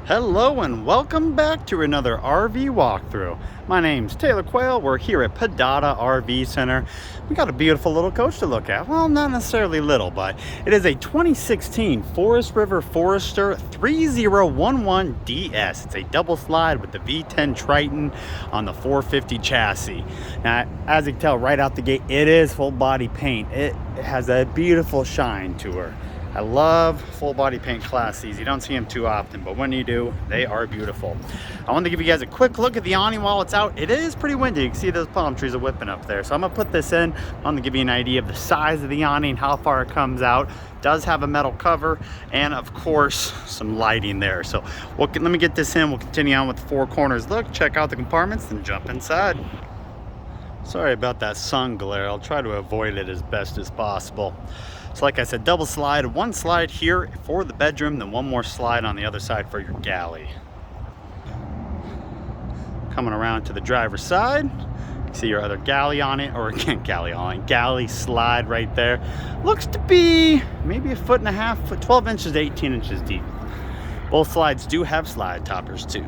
Hello and welcome back to another RV walkthrough. My name's Taylor Quayle. We're here at Padada RV Center. We got a beautiful little coach to look at. Well, not necessarily little, but it is a 2016 Forest River Forester 3011DS. It's a double slide with the V10 Triton on the 450 chassis. Now, as you can tell right out the gate, it is full body paint. It has a beautiful shine to her. I love full body paint Class Cs. You don't see them too often, but when you do, they are beautiful. I want to give you guys a quick look at the awning while it's out. It is pretty windy. You can see those palm trees are whipping up there. So I'm gonna put this in. I want to give you an idea of the size of the awning, how far it comes out. It does have a metal cover, and of course, some lighting there. So let me get this in. We'll continue on with the four corners look, check out the compartments, then jump inside. Sorry about that sun glare. I'll try to avoid it as best as possible. So like I said, double slide, one slide here for the bedroom, then one more slide on the other side for your galley. Coming around to the driver's side, you see your other galley on it, or galley slide right there. Looks to be maybe 1.5 foot, 12 inches to 18 inches deep. Both slides do have slide toppers too.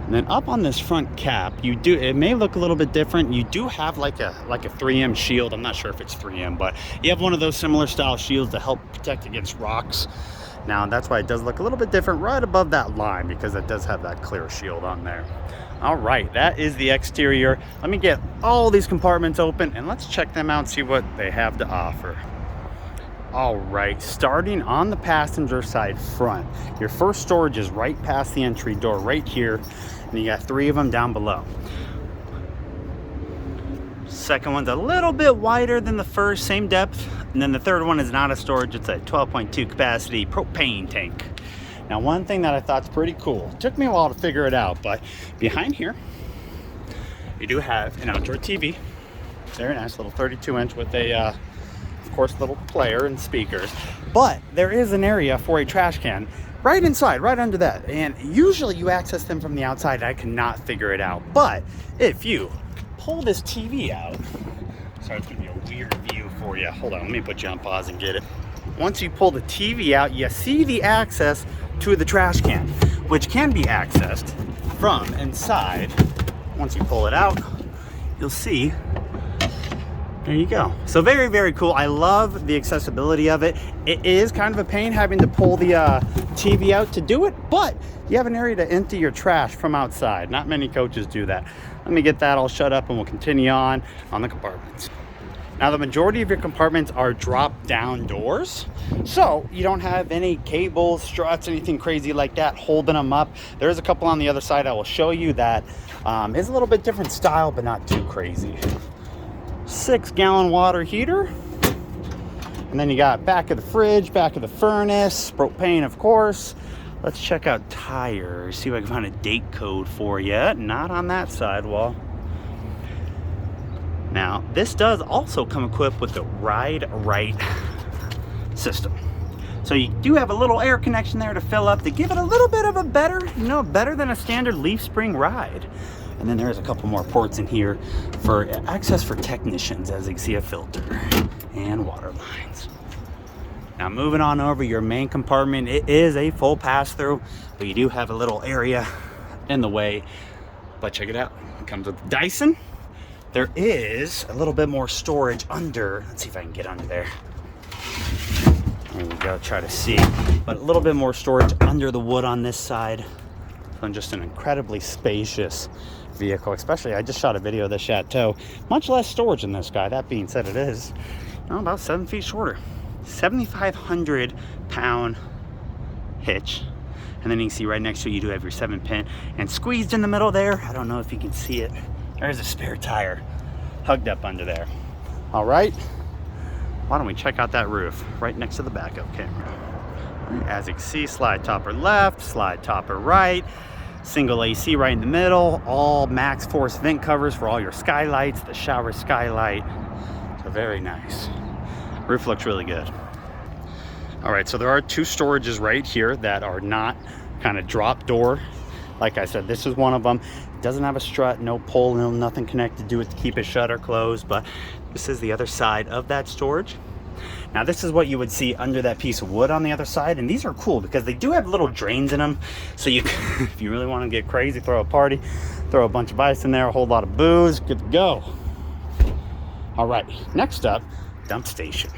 And then up on this front cap, it may look a little bit different. You do have like a 3M shield. I'm not sure if it's 3M, but you have one of those similar style shields to help protect against rocks. Now that's why it does look a little bit different right above that line, because it does have that clear shield on there. All right, that is the exterior. Let me get all these compartments open and let's check them out and see what they have to offer. All right, starting on the passenger side front, your first storage is right past the entry door right here, and you got 3 of them down below. Second one's a little bit wider than the first, same depth, and then the third one is not a storage. It's a 12.2 capacity propane tank. Now, one thing that I thought's pretty cool, it took me a while to figure it out, but behind here you do have an outdoor TV. Very nice little 32-inch with a of course little player and speakers, but there is an area for a trash can right inside, right under that, and usually you access them from the outside. I cannot figure it out, but if you pull this TV out, sorry, it's gonna be a weird view for you. Hold on, let me put you on pause and get it. Once you pull the TV out, you see the access to the trash can, which can be accessed from inside. Once you pull it out, you'll see, there you go. So very, very cool. I love the accessibility of it. It is kind of a pain having to pull the TV out to do it, but you have an area to empty your trash from outside. Not many coaches do that. Let me get that all shut up and we'll continue on the compartments. Now, the majority of your compartments are drop-down doors, so you don't have any cables, struts, anything crazy like that holding them up. There is a couple on the other side I will show you that is a little bit different style, but not too crazy. 6-gallon water heater, and then you got back of the fridge, back of the furnace, propane of course. Let's check out tires, see if I can find a date code for you. Not on that sidewall. Now this does also come equipped with the Ride Right system, so you do have a little air connection there to fill up to give it a little bit of a better, better than a standard leaf spring ride. And then there's a couple more ports in here for access for technicians, as you can see, a filter and water lines. Now moving on over your main compartment, it is a full pass-through, but you do have a little area in the way. But check it out, it comes with Dyson. There is a little bit more storage under, let's see if I can get under there. There we go, try to see. But a little bit more storage under the wood on this side. So just an incredibly spacious vehicle, especially I just shot a video of the Chateau. Much less storage in this guy. That being said, it is about 7 feet shorter. 7,500 pound hitch, and then you can see right next to you do have your 7-pin, and squeezed in the middle there, I don't know if you can see it, there's a spare tire hugged up under there. All right, why don't we check out that roof right next to the backup camera. As you can see, slide topper left, slide topper right, single AC right in the middle, all max force vent covers for all your skylights, the shower skylight. So very nice. Roof looks really good. All right, so there are 2 storages right here that are not kind of drop door. Like I said, this is one of them. It doesn't have a strut, no pole, nothing connected to it to keep it shut or closed, but this is the other side of that storage. Now this is what you would see under that piece of wood on the other side, and these are cool because they do have little drains in them, so you can, if you really want to get crazy, throw a party, throw a bunch of ice in there, a whole lot of booze, good to go. All right, next up, dump station.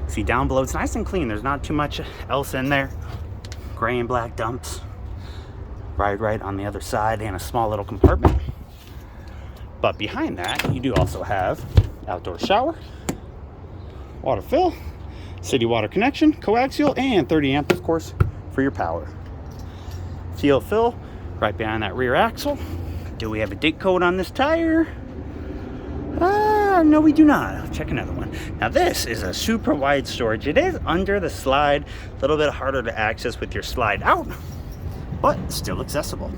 See down below, it's nice and clean. There's not too much else in there. Gray and black dumps. Right on the other side, and a small little compartment. But behind that, you do also have outdoor shower, water fill, city water connection, coaxial, and 30 amp, of course, for your power. Fuel fill right behind that rear axle. Do we have a date code on this tire? No, we do not. I'll check another one. Now this is a super wide storage. It is under the slide, a little bit harder to access with your slide out, but still accessible.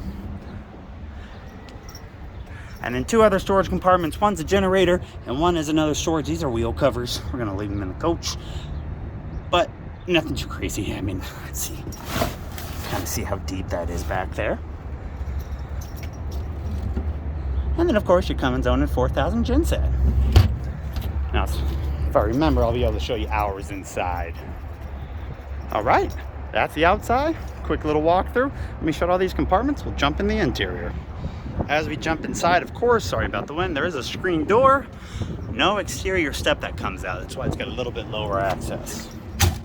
And then two other storage compartments. One's a generator and one is another storage. These are wheel covers. We're gonna leave them in the coach, but nothing too crazy. I mean, let's see, kind of see how deep that is back there. And then of course your Cummins owned 4000 genset. Now, if I remember, I'll be able to show you hours inside. All right, that's the outside. Quick little walkthrough. Let me show all these compartments. We'll jump in the interior. As we jump inside, of course, sorry about the wind, there is a screen door. No exterior step that comes out. That's why it's got a little bit lower access.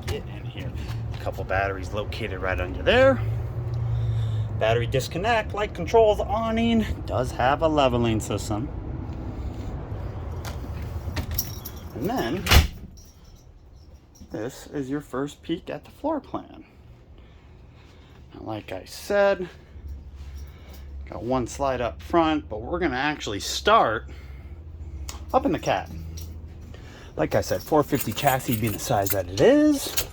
Get in here. A couple batteries located right under there. Battery disconnect, light controls, awning. Does have a leveling system. And then, this is your first peek at the floor plan. Now, like I said, got one slide up front, but we're gonna actually start up in the cab. Like I said, 450 chassis being the size that it is.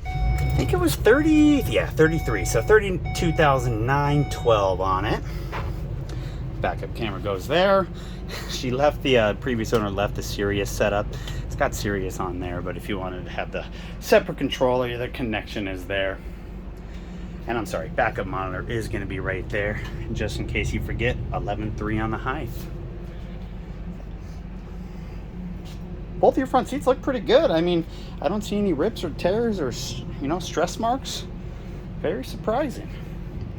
I think it was 33, so 32,912 on it. Backup camera goes there. She left the previous owner left the Sirius setup. It's got Sirius on there, but if you wanted to have the separate controller, the connection is there. And I'm sorry, backup monitor is going to be right there, just in case you forget. 11.3 on the height. Both of your front seats look pretty good. I mean, I don't see any rips or tears or, you know, stress marks. Very surprising.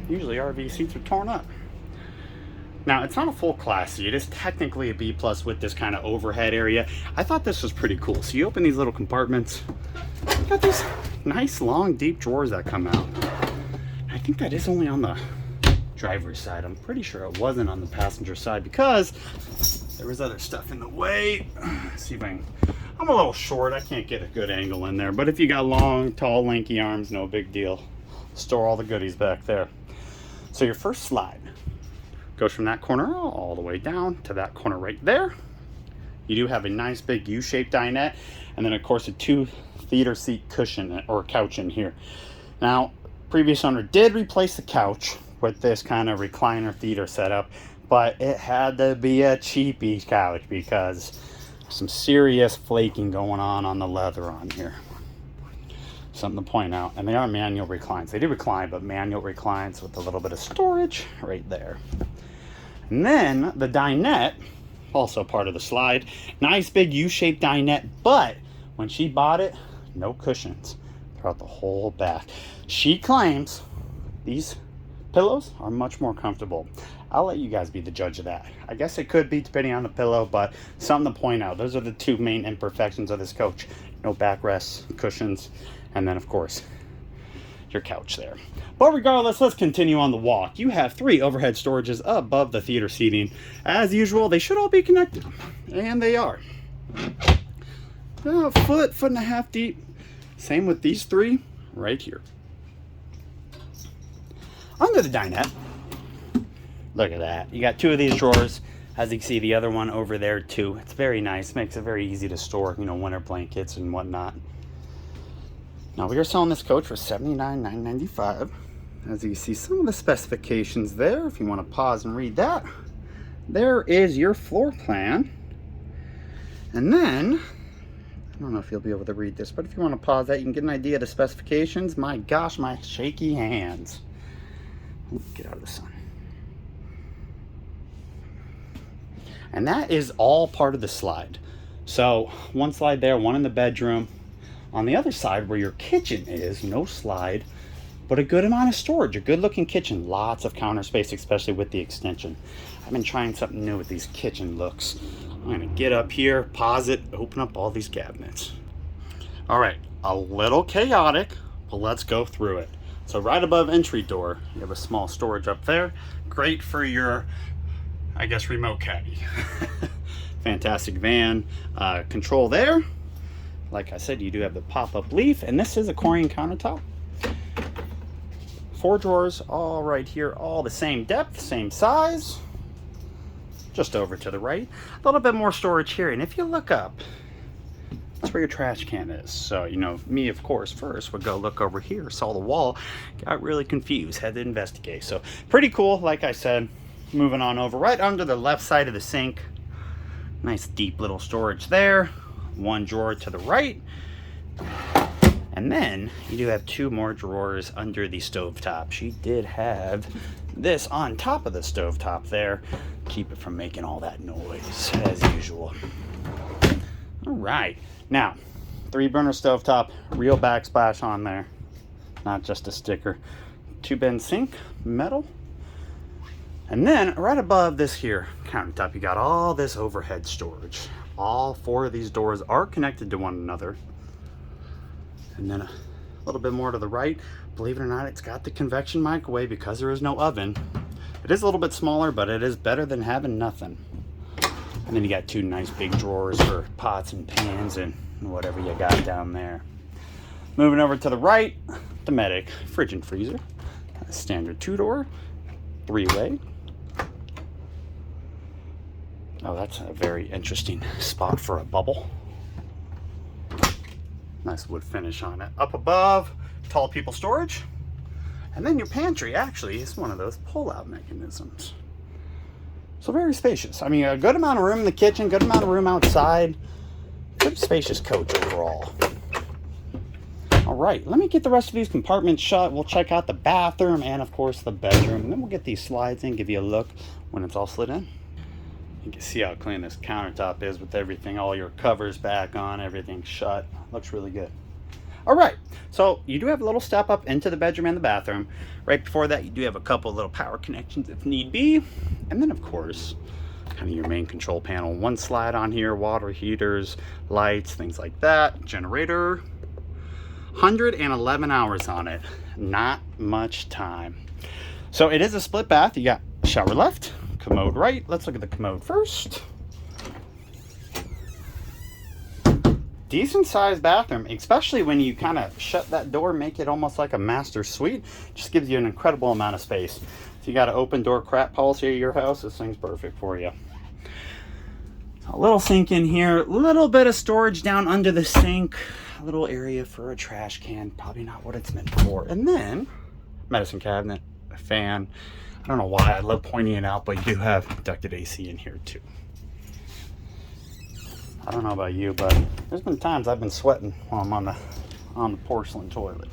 Usually RV seats are torn up. Now, it's not a full class seat. It is technically a B+ with this kind of overhead area. I thought this was pretty cool. So you open these little compartments. You got these nice, long, deep drawers that come out. I think that is only on the driver's side. I'm pretty sure it wasn't on the passenger side because there was other stuff in the way. Let's see if I can. I'm a little short. I can't get a good angle in there. But if you got long, tall, lanky arms, no big deal. Store all the goodies back there. So your first slide goes from that corner all the way down to that corner right there. You do have a nice big U-shaped dinette, and then of course a 2-theater seat cushion or couch in here. Now, previous owner did replace the couch with this kind of recliner theater setup, but it had to be a cheapy couch because some serious flaking going on the leather on here. Something to point out. And they are manual reclines. They do recline, but manual reclines with a little bit of storage right there. And then the dinette, also part of the slide. Nice big U-shaped dinette, but when she bought it, no cushions throughout the whole back. She claims these pillows are much more comfortable. I'll let you guys be the judge of that. I guess it could be depending on the pillow, but something to point out. Those are the two main imperfections of this coach. No backrests, cushions, and then of course your couch there. But regardless, let's continue on the walk. You have 3 overhead storages above the theater seating. As usual, they should all be connected, and they are. A foot and a half deep. Same with these 3 right here. Under the dinette, look at that. You got 2 of these drawers. As you can see, the other one over there too. It's very nice. Makes it very easy to store, you know, winter blankets and whatnot. Now we are selling this coach for $79,995. As you can see, some of the specifications there. If you want to pause and read that, there is your floor plan. And then, I don't know if you'll be able to read this, but if you want to pause that, you can get an idea of the specifications. My gosh, my shaky hands. Get out of the sun. And that is all part of the slide. So one slide there, one in the bedroom. On the other side where your kitchen is, no slide, but a good amount of storage, a good looking kitchen, lots of counter space, especially with the extension. I've been trying something new with these kitchen looks. I'm gonna get up here, pause it, open up all these cabinets. All right, a little chaotic, but let's go through it. So right above entry door, you have a small storage up there. Great for your, I guess, remote caddy. Fantastic van control there. Like I said, you do have the pop-up leaf, and this is a Corian countertop. 4 drawers, all right here, all the same depth, same size. Just over to the right, a little bit more storage here, and if you look up, that's where your trash can is. So, you know, me, of course, first would go look over here, saw the wall, got really confused, had to investigate. So, pretty cool, like I said. Moving on over, right under the left side of the sink. Nice deep little storage there. 1 drawer to the right. And then you do have 2 more drawers under the stovetop. She did have this on top of the stovetop there. Keep it from making all that noise, as usual. All right. Now, 3-burner stovetop, real backsplash on there. Not just a sticker. 2-bin sink, metal. And then right above this here countertop, you got all this overhead storage. All 4 of these doors are connected to one another. And then a little bit more to the right, believe it or not, it's got the convection microwave because there is no oven. It is a little bit smaller, but it is better than having nothing. And then you got 2 nice big drawers for pots and pans and whatever you got down there. Moving over to the right, Dometic fridge and freezer. A standard 2-door, 3-way. Oh, that's a very interesting spot for a bubble. Nice wood finish on it. Up above, tall people storage. And then your pantry actually is one of those pull-out mechanisms. So very spacious. I mean, a good amount of room in the kitchen, good amount of room outside. Good spacious coach overall. All right, let me get the rest of these compartments shut. We'll check out the bathroom and of course the bedroom. And then we'll get these slides in, give you a look when it's all slid in. You can see how clean this countertop is with everything, all your covers back on, everything shut. Looks really good. All right, so you do have a little step up into the bedroom and the bathroom. Right before that, you do have a couple little power connections if need be. And then of course, kind of your main control panel. 1 slide on here, water heaters, lights, things like that. Generator, 111 hours on it. Not much time. So it is a split bath. You got shower left, commode right. Let's look at the commode first. Decent sized bathroom, especially when you kind of shut that door, make it almost like a master suite. Just gives you an incredible amount of space. If you got an open door crap policy at your house, this thing's perfect for you. A little sink in here, a little bit of storage down under the sink, a little area for a trash can, probably not what it's meant for. And then medicine cabinet, a fan. I don't know why I love pointing it out, but you do have ducted AC in here too. I don't know about you, but there's been times I've been sweating while I'm on the porcelain toilet.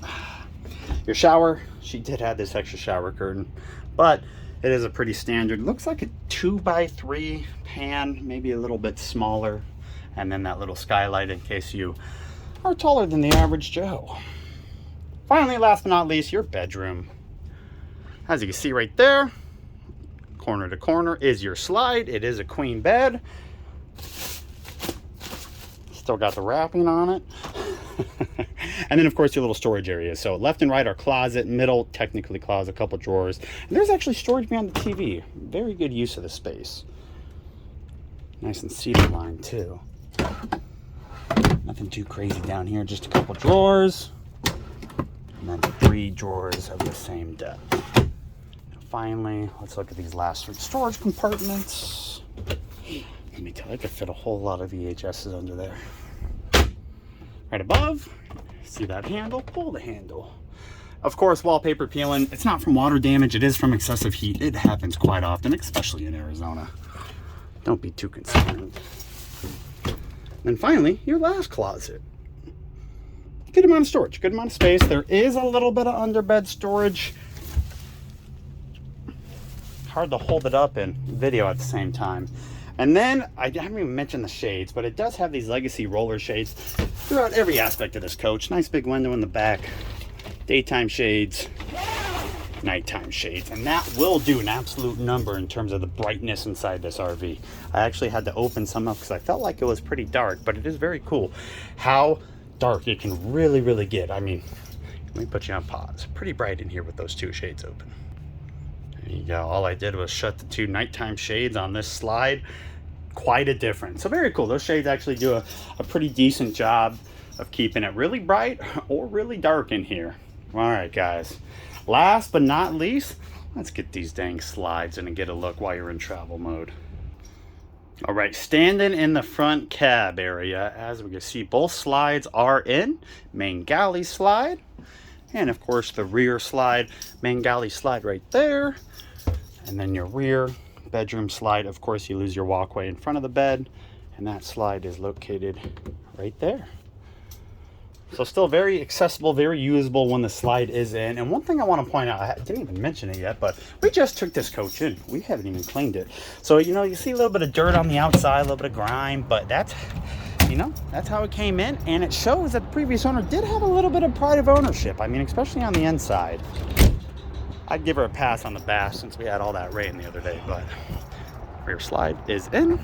Your shower, she did have this extra shower curtain, but it is a pretty standard, looks like a 2x3 pan, maybe a little bit smaller. And then that little skylight in case you are taller than the average Joe. Finally, last but not least, your bedroom. As you can see right there, corner to corner is your slide. It is a queen bed. Still got the wrapping on it. And then of course your little storage areas. So left and right are closet, middle technically closet, a couple drawers. And there's actually storage behind the TV. Very good use of the space. Nice and seated line too. Nothing too crazy down here, just a couple drawers. And then 3 drawers of the same depth. And finally, let's look at these last 3 storage compartments. Let me tell you, I could fit a whole lot of VHSs under there. Right above, see that handle? Pull the handle. Of course, wallpaper peeling. It's not from water damage, it is from excessive heat. It happens quite often, especially in Arizona. Don't be too concerned. And finally, your last closet. Good amount of storage, good amount of space. There is a little bit of underbed storage. Hard to hold it up and video at the same time. And then I haven't even mentioned the shades, but it does have these legacy roller shades throughout every aspect of this coach. Nice big window in the back, daytime shades, nighttime shades, and that will do an absolute number in terms of the brightness inside this RV. I actually had to open some up because I felt like it was pretty dark, but it is very cool how dark it can really get. I mean, let me put you on pause. Pretty bright in here with those two shades open. There you go. All I did was shut the two nighttime shades on this slide. Quite a difference. So very cool. Those shades actually do a pretty decent job of keeping it really bright or really dark in here. All right, guys. Last but not least, let's get these dang slides in and get a look while you're in travel mode. All right, standing in the front cab area, as we can see, both slides are in. Main galley slide, and of course the rear slide, main galley slide right there. And then your rear bedroom slide, of course, you lose your walkway in front of the bed, and that slide is located right there. So still very accessible, very usable when the slide is in. And one thing I want to point out, I didn't even mention it yet, but we just took this coach in. We haven't even cleaned it. So, you know, you see a little bit of dirt on the outside, a little bit of grime, but that's, you know, that's how it came in. And it shows that the previous owner did have a little bit of pride of ownership. I mean, especially on the inside. I'd give her a pass on the bash since we had all that rain the other day, but rear slide is in.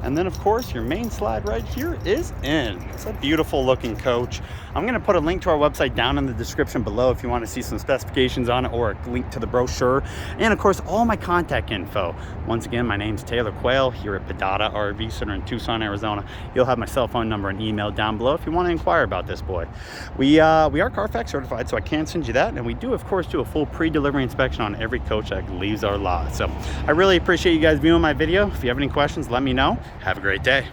And then, of course, your main slide right here is in. It's a beautiful looking coach. I'm going to put a link to our website down in the description below if you want to see some specifications on it, or a link to the brochure. And, of course, all my contact info. Once again, my name's Taylor Quayle here at Pedada RV Center in Tucson, Arizona. You'll have my cell phone number and email down below if you want to inquire about this boy. We are Carfax certified, so I can send you that. And we do, of course, do a full pre-delivery inspection on every coach that leaves our lot. So I really appreciate you guys viewing my video. If you have any questions, let me know. Have a great day.